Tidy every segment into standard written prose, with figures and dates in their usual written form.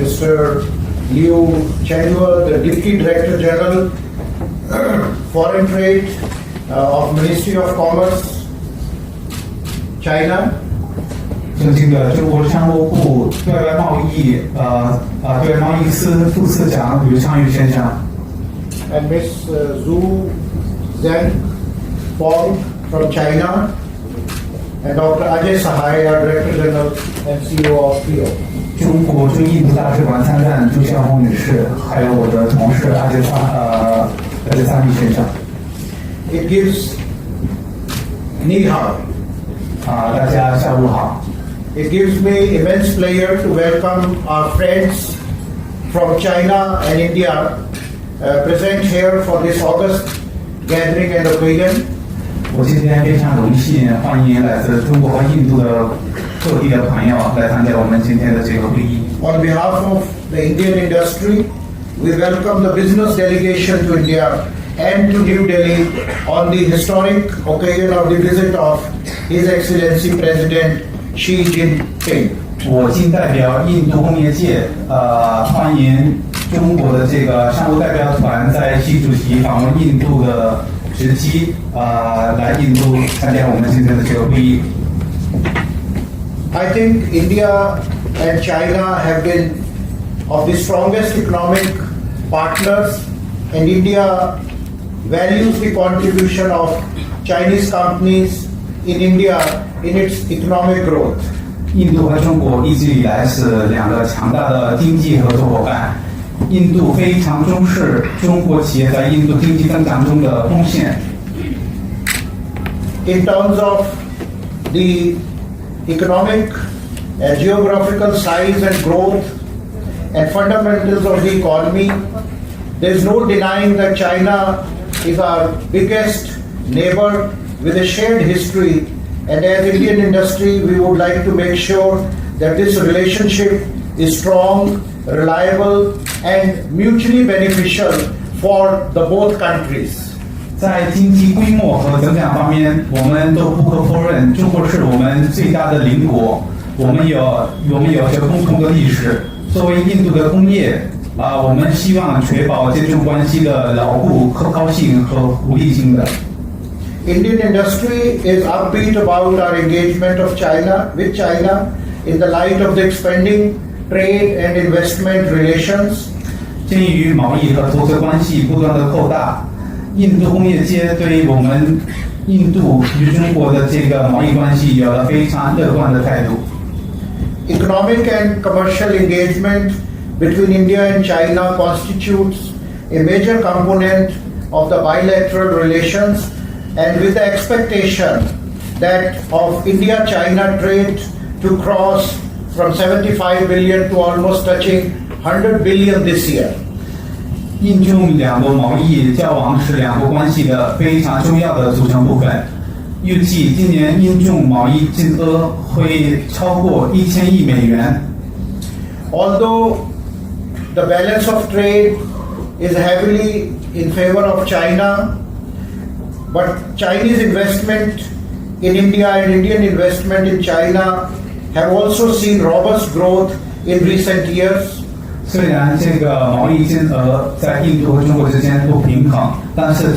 Mr. Liu Chenhua, the Deputy Director General, Foreign Trade of Ministry of Commerce, China. 尊敬的中国商务部对外贸易司副司长刘昌玉先生 And Ms. Zhu Zhenfeng from China, and Dr. Ajay Sahai, our Director General and CEO of PO. 中国驻印度大使馆参赞朱孝红女士，还有我的同事阿杰萨米先生。 It gives ni hao. 大家下午好。 It gives me immense pleasure to welcome our friends from China and India present here for this August gathering and occasion. 我今天非常荣幸欢迎来自中国和印度的各地的朋友来参加我们今天的这个会议。 On behalf of the Indian industry, we welcome the business delegation to India and to New Delhi on the historic occasion of the visit of His Excellency President Xi Jingping. 我谨代表印度工业界，欢迎中国的这个商务代表团在习主席访问印度的时期，来印度参加我们今天的这个会议。 I think India and China have been of the strongest economic partners, and India values the contribution of Chinese companies in India in its economic growth. 印度和中国一直以来是两个强大的经济合作伙伴。印度非常重视中国企业在印度经济增长中的贡献。 In terms of the economic and geographical size and growth and fundamentals of the economy, there is no denying that China is our biggest neighbor with a shared history, and as Indian industry we would like to make sure that this relationship is strong, reliable and mutually beneficial for the both countries. 在经济规模和增长方面，我们都不可否认，中国是我们最大的邻国，我们有着共同的历史。作为印度的工业，我们希望确保这种关系的牢固、可靠性和互利性的。 Indian industry is upbeat about our engagement of China with China in the light of the expanding trade and investment relations. 鉴于贸易和投资关系不断的扩大，印度工业界对我们印度与中国的这个贸易关系有了非常乐观的态度。 Economic and commercial engagement between India and China constitutes a major component of the bilateral relations, and with the expectation that of India-China trade to cross from 75 billion to almost touching 100 billion this year. 印中两国贸易交往是两国关系的非常重要的组成部分。预计今年印中贸易金额会超过1000亿美元。 Although the balance of trade is heavily in favor of China, but Chinese investment in India and Indian investment in China have also seen robust growth in recent years. 虽然这个贸易金额在印度和中国之间不平衡，但是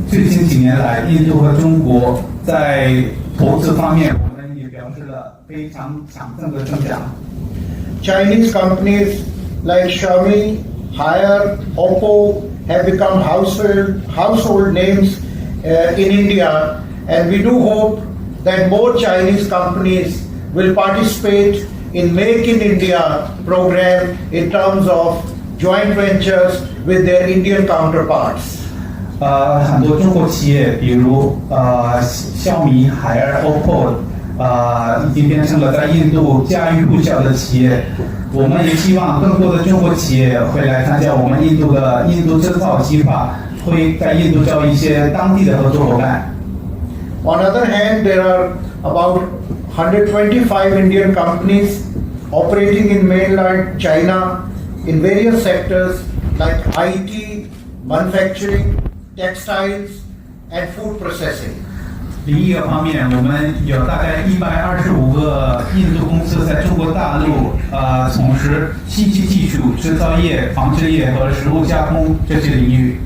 最近几年来，印度和中国在投资方面，我们也表示了非常强劲的增长。 Chinese companies like Xiaomi, Haier, Oppo have become household names in India, and we do hope that more Chinese companies will participate in Make in India program in terms of joint ventures with their Indian counterparts. 很多中国企业，比如小米、海尔、OPPO，已经变成了在印度家喻户晓的企业。我们也希望更多的中国企业会来参加我们印度的印度制造计划，会在印度招一些当地的合作伙伴。 On the other hand, there are about 125 Indian companies operating in mainland China in various sectors like IT, manufacturing, textiles, and food processing. 另一个方面，我们有大概125个印度公司在中国大陆从事信息技术、制造业、纺织业和食物加工这些领域。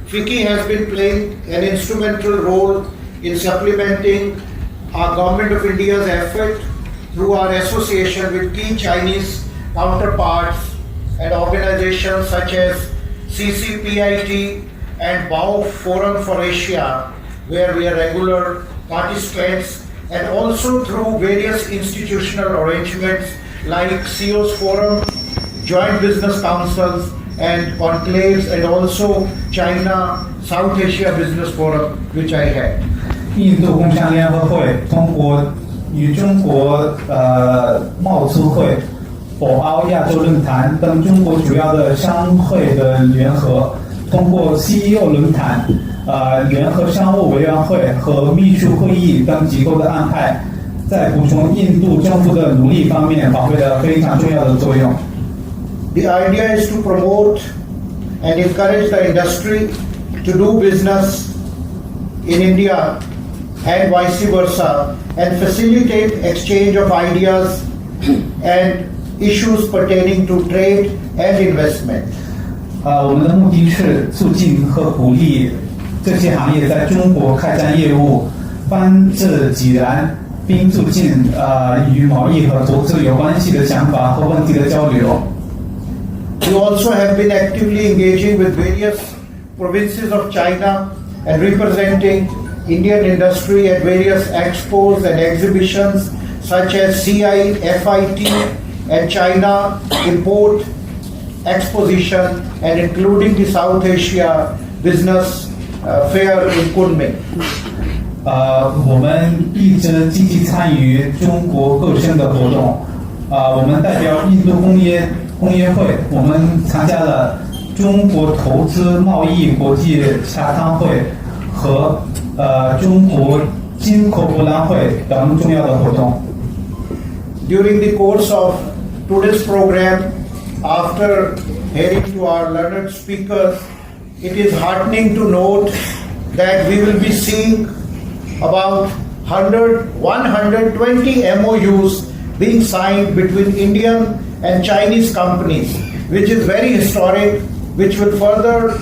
FICCI has been playing an instrumental role in supplementing our Government of India's effort through our association with key Chinese counterparts and organizations such as CCPIT and BAO Forum for Asia, where we are regular participants, and also through various institutional arrangements like CEO's Forum, Joint Business Councils, and conclaves, and also China South Asia Business Forum, which I had. 印度工商联合会通过与中国贸促会、博鳌亚洲论坛等中国主要的商会的联合，通过 CEO 论坛、联合商务委员会和秘书会议等机构的安排，在补充印度政府的努力方面发挥了非常重要的作用。The idea is to promote and encourage the industry to do business in India and vice versa, and facilitate exchange of ideas and issues pertaining to trade and investment. 我们的目的是促进和鼓励这些行业在中国开展业务，凡这济然，并促进与贸易和投资有关系的想法和问题的交流。We also have been actively engaging with various provinces of China and representing Indian industry at various expos and exhibitions such as CI, FIT and China Import Exposition, and including the South Asia Business Fair in Kunming. 我们一直积极参与中国各省的活动。我们代表印度工业会，我们参加了中国投资贸易国际洽谈会和中国进口博览会等重要的活动。During the course of today's program, after hearing to our learned speakers, it is heartening to note that we will be seeing about 120 MOUs being signed between Indian and Chinese companies, which is very historic, which will further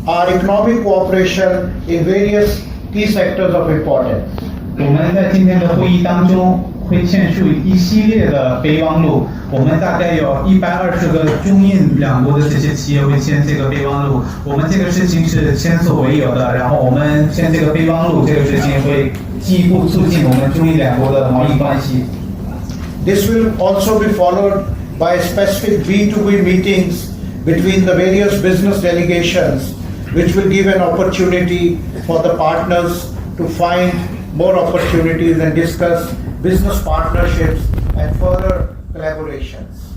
our economic cooperation in various key sectors of importance. 我们在今天的会议当中会签署一系列的备忘录，我们大概有120个中印两国的这些企业会签这个备忘录。我们这个事情是前所未有的，然后我们签这个备忘录这个事情会进一步促进我们中印两国的贸易关系。This will also be followed by specific B2B meetings between the various business delegations, which will give an opportunity for the partners to find more opportunities and discuss business partnerships and further collaborations.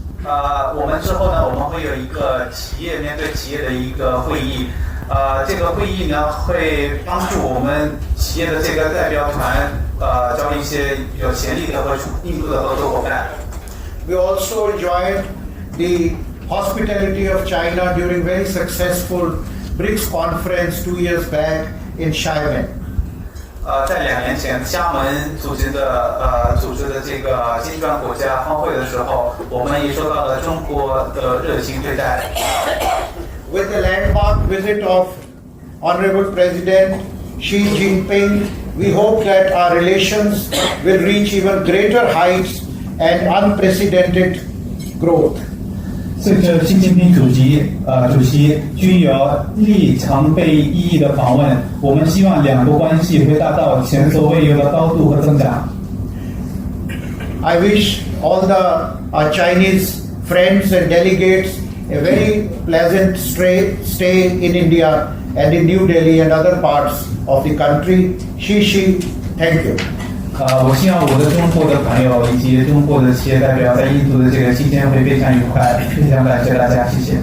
我们之后呢，我们会有一个企业面对企业的一个会议。这个会议呢会帮助我们企业的这个代表团找一些有潜力的和印度的合作伙伴。We also enjoyed the hospitality of China during very successful BRICS conference 2 years back in Xiamen. 在2年前厦门组织的这个金砖国家峰会的时候，我们也受到了中国的热情对待。With the landmark visit of Honorable President Xi Jingping, we hope that our relations will reach even greater heights and unprecedented growth. 随着习近平主席具有里程碑意义的访问，我们希望两国关系会达到前所未有的高度和增长。I wish all our Chinese friends and delegates a very pleasant stay in India and in New Delhi and other parts of the country. Xi, thank you. 我希望我的中国的朋友以及中国的企业代表在印度的这个期间会非常愉快，非常感谢大家，谢谢。